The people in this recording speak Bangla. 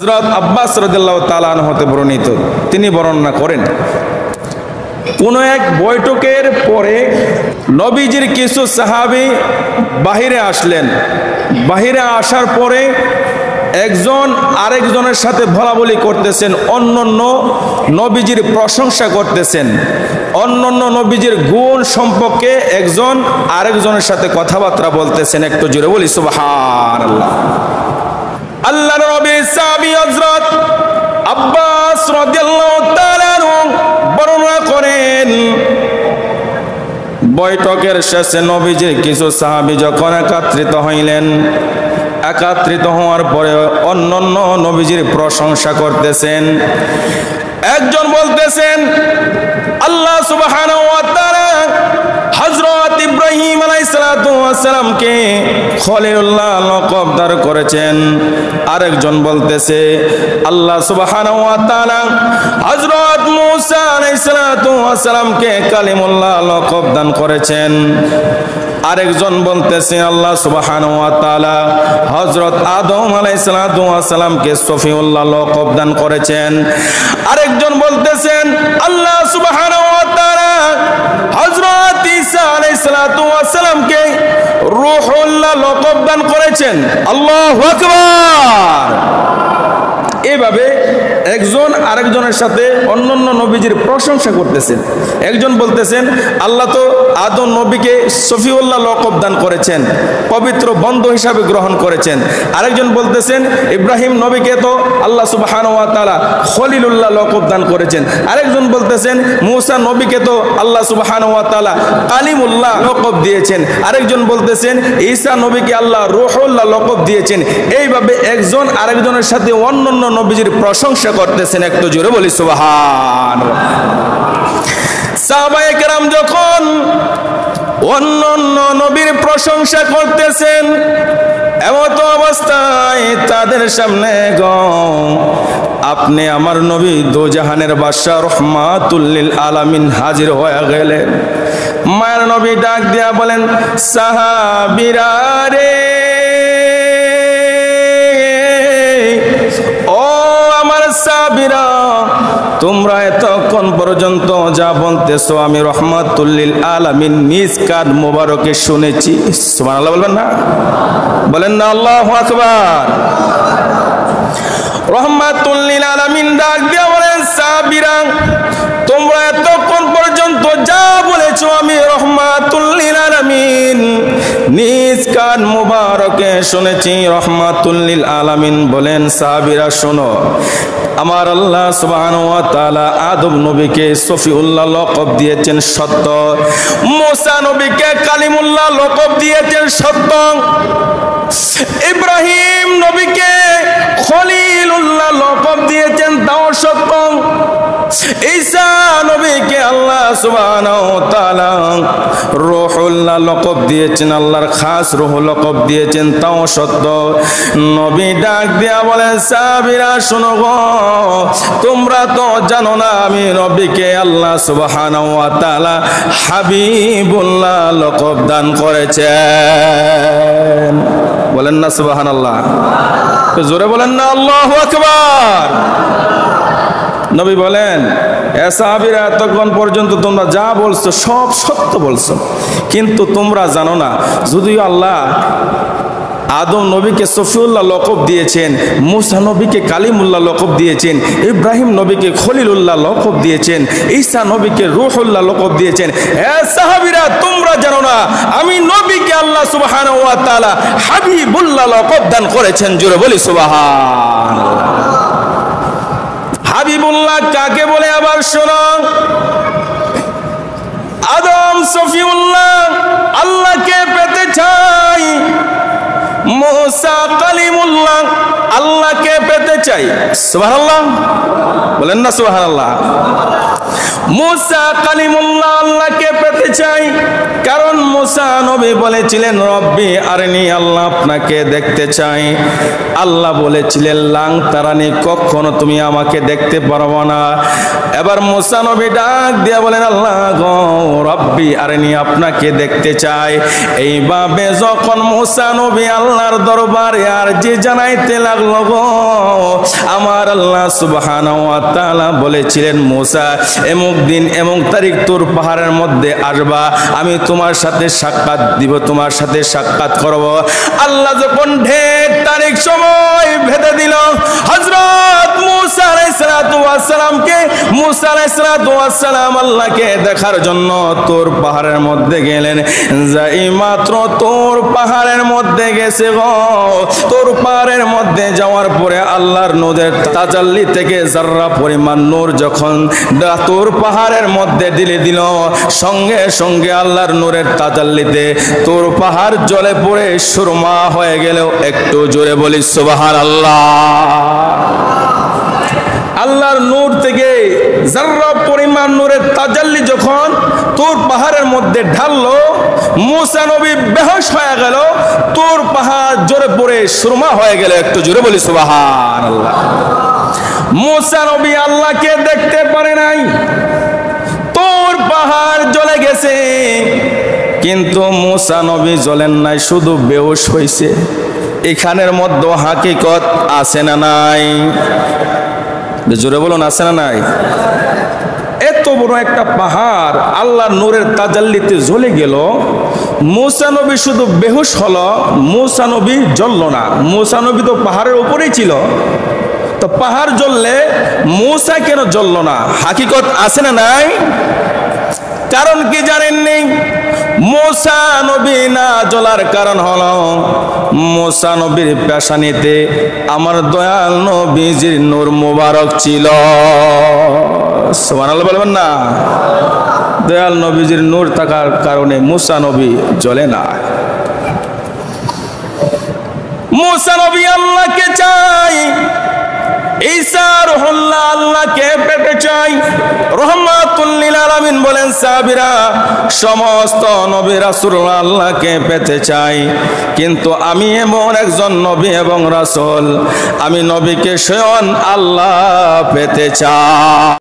হযরত আব্বাস রাদিয়াল্লাহু তাআলা আনহু হতে বর্ণিত, তিনি বর্ণনা করেন কোন এক বৈঠকের পরে নবীজির কিছু সাহাবী বাহিরে আসলেন। বাহিরে আসার পরে একজন আরেকজনের সাথে বলাবলি করতেছেন, অন্যান্য নবীজির প্রশংসা করতেছেন, অন্যান্য নবীজির গুণ সম্পর্কে একজন আরেকজনের সাথে কথাবার্তা বলতেছেন। একটু জোরে বলি সুবহানাল্লাহ। আল্লাহর নবীর সাহাবী হযরত আব্বাস রাদিয়াল্লাহু তাআলা বর্ণনা করেন, বৈঠকের শেষে নবীজির কিছু সাহাবী যখন একত্রিত হইলেন, একত্রিত হওয়ার পরে অন্যান্য নবীজির প্রশংসা করতেছেন। একজন বলতেছেন আল্লাহ সুবহানাহু ওয়া তাআলা হযরত ইব্রাহিম আলাইহিস সালাতু ওয়াস সালামকে খলিলুল্লাহ লকব দান করেছেন। আরেকজন বলতেছে আল্লাহ সুবহানাহু ওয়া তাআলা হযরত মূসা আলাইহিস সালাতু ওয়াস সালামকে কালিমুল্লাহ লকব দান করেছেন। আরেকজন বলতেছে আল্লাহ সুবহানাহু ওয়া তাআলা হযরত আদম আলাইহিস সালাতু ওয়াস সালামকে সফিউল্লাহ লকব দান করেছেন। আরেকজন বলতেছেন আল্লাহ সুবহানাহু ওয়া তাআলা হযরত ঈসা আলাইহিস সালাতু ওয়াস সালামকে রূহুল্লাহ লকব দান করেছেন। আল্লাহু আকবার। এভাবে একজন আরেকজনের সাথে অন্যান্য নবীজির প্রশংসা করতেছেন। একজন বলতেছেন আল্লাহ তো আদম নবীকে সফিউল্লাহ লকব দান করেছেন, পবিত্র বন্ধু হিসাবে গ্রহণ করেছেন। আরেকজন বলতেছেন ইব্রাহিম নবীকে তো আল্লাহ সুবহানাহু ওয়া তাআলা খলিলুল্লাহ লকব দান করেছেন। আরেকজন বলতেছেন মূসা নবীকে তো আল্লাহ সুবহানাহু ওয়া তাআলা কালিমুল্লাহ লকব দিয়েছেন। আরেকজন বলতেছেন ঈসা নবীকে আল্লাহ রূহুল্লাহ লকব দিয়েছেন। এইভাবে একজন আরেকজনের সাথে অন্যান্য নবীজির প্রশংসা করতেছেন। একটু জোরে বলি সুবহানাল্লাহ। সাহাবায়ে কেরাম যখন অন্যান্য নবীর প্রশংসা করতেছেন, এমত অবস্থায় তাদের সামনে আপনি আমার নবী দোজাহানের বাদশা রহমাতুল লিল আলামিন হাজির হয়ে গেলেন। মায়ের নবী ডাক দিয়া বলেন সাহাবীরা রে, ও আমার সাহাবীরা, তোমরা এতক্ষণ পর্যন্ত যা বলতেছো আমি রহমাতুল লিল আলামিন নিজ কান মোবারকে শুনেছি। সুবহানাল্লাহ বলবেন না? বলেন না আল্লাহু আকবার। রহমাতুল লিল আলামিন ডাক দিয়া বলেন সাহাবীরা, তোমরা এতক্ষণ পর্যন্ত যা বলেছো আমি রহমাতুল লিল আলামিন নিজ কান মোবারকে শুনেছি। রহমাতুল লিল আলামিন বলেন সাহাবীরা শোনো, আমার আল্লাহ সুবহানাহু ওয়া তাআলা আদম নবীকে সফিউল্লাহ লকব দিয়েছেন সত্য, মূসা নবীকে কালিমুল্লাহ লকব দিয়েছেন সত্য, ইব্রাহিম নবীকে খলিলুল্লাহ লকব দিয়েছেন তাও সত্য, ঈসা নবীকে আল্লাহ সুবহানাহু ওয়া তাআলা রূহুল্লাহ লকব দিয়েছেন, আল্লাহর খাস রূহ লকব দিয়েছেন তাও সত্য। নবী ডাক দিয়া বলেন সাহাবীরা শোনো গো, তোমরা তো জানো না আমি নবীকে আল্লাহ সুবহানাহু ওয়া তাআলা হাবিবুল্লাহ লকব দান করেছেন। বলেন না সুবহানাল্লাহ? জোরে বলেন না আল্লাহু আকবার। নবী বলেন এ সাহাবীরা, এতক্ষণ পর্যন্ত তোমরা যা বলছো সব সত্য বলছো, কিন্তু তোমরা জানো না যদিও আল্লাহ আদম নবীকে সফিউল্লাহ লকব দিয়েছেন, মূসা নবীকে কালিমুল্লাহ লকব দিয়েছেন, ইব্রাহিম নবীকে খলিলুল্লাহ লকব দিয়েছেন, ঈসা নবীকে রূহুল্লাহ লকব দিয়েছেন। এ সাহাবীরা, তোমরা জানো না আমি নবীকে আল্লাহ সুবহানাহু ওয়া তাআলা হাবিবুল্লাহ লকব দান করেছেন। জোরে বলি সুবহানাল্লাহ। হাবিবুল্লাহ কাকে বলে আবার শোনো, আদম সফিউল্লাহ আল্লাহকে পেতে চাই, মূসা কালিমুল্লাহ আল্লাহকে পেতে চাই। সুবহানাল্লাহ বলেন না সুবহানাল্লাহ। মূসা কালিমুল্লাহ আল্লাহকে পেতে চাই, কারণ মূসা নবী বলেছিলেন রব্বি আরনি, আল্লাহ আপনাকে দেখতে চাই। আল্লাহ বলেছিলেন লাং তারানি, কখনো তুমি আমাকে দেখতে পারবো না। এবার মূসা নবী ডাক দিয়া বলেন আল্লাহ গো রব্বি আরনি, আপনাকে দেখতে চাই। এইভাবে যখন মূসা নবী আল্লাহর দরবারে আর যে জানাইতে লাগলো গো আমার আল্লাহ সুবহানাহু ওয়া তাআলা বলেছিলেন, মুসা এমুক দিন এমুক তারিখ তোর পাহাড়ের মধ্যে আসবা, আমি তোমার সাথে সাক্ষাৎ দিব, তোমার সাথে সাক্ষাৎ করব। আল্লাহ যখন ঢের তারিখ সময় ভেদে দিল, হযরত মুসা আলাইহিস সালাতু ওয়াস সালামকে, মুসা আলাইহিস সালাতু ওয়াস সালাম আল্লাহকে দেখার জন্য তোর পাহাড়ের মধ্যে গেলেন। যাই মাত্র তোর পাহাড়ের মধ্যে গেছে গো, তোর পাহাড়ের মধ্যে যাওয়ার পরে আল্লাহর নূরের তাজাল্লি থেকে যাররা পরিমাণ নূর যখন তোর পাহাড়ের মধ্যে দিল, সঙ্গে সঙ্গে আল্লাহর নূরের তাজাল্লিতে তোর পাহাড় জ্বলে পড়ে সুরমা হয়ে গেল। একটু জোরে বলি সুবহানাল্লাহ। আল্লাহর নূর থেকে যাররা পরিমাণ নূরের তাজাল্লি যখন তোর পাহাড়ের মধ্যে ঢাললো, মুসা নবী বেহুশ হয়ে গেল, তোর পাহাড় জোরে পড়ে সুরমা হয়ে গেল। একটু জোরে বলি সুবহানাল্লাহ। মুসা নবী আল্লাহকে দেখতে পারে নাই, তোর পাহাড় জ্বলে গেছে, কিন্তু মুসা নবী জ্বলেন নাই, শুধু বেহুশ হয়েছে। এখানের মধ্যে হাকিকত আছে না নাই? জোরে বলুন, আছে না নাই? এত বড় একটা পাহাড় আল্লাহর নূরের তাজাল্লিতে জ্বলে গেল, মুসা নবী শুধু বেহুশ হলো, মুসা নবী জ্বলল না। মুসা নবী তো পাহাড়ের উপরেই ছিল, তো পাহাড় জ্বললে মুসা কেন জ্বলল না? হাকিকত আছে না নাই? কারণ কি জানেননি? মুসা নবী না জ্বলার কারণ হলো, মুসা নবীর পেশানিতে আমার দয়াল নবীজির নূর মুবারক ছিল। সুবহানাল্লাহ বলবেন না? দয়াল নবীজির নূর থাকার কারণে মুসা নবী জ্বলে না। মুসা নবী আল্লাহকে চাই, ঈসা রুহুল্লাহ আল্লাহকে পেতে চাই। রহমাতুল লিল আলামিন বলেন, সাহাবীরা সমস্ত নবী রাসূলুল্লাহ আল্লাহকে পেতে চাই, কিন্তু আমি এমন একজন নবী এবং রাসূল, আমি নবীকে স্বয়ং আল্লাহ পেতে চাই।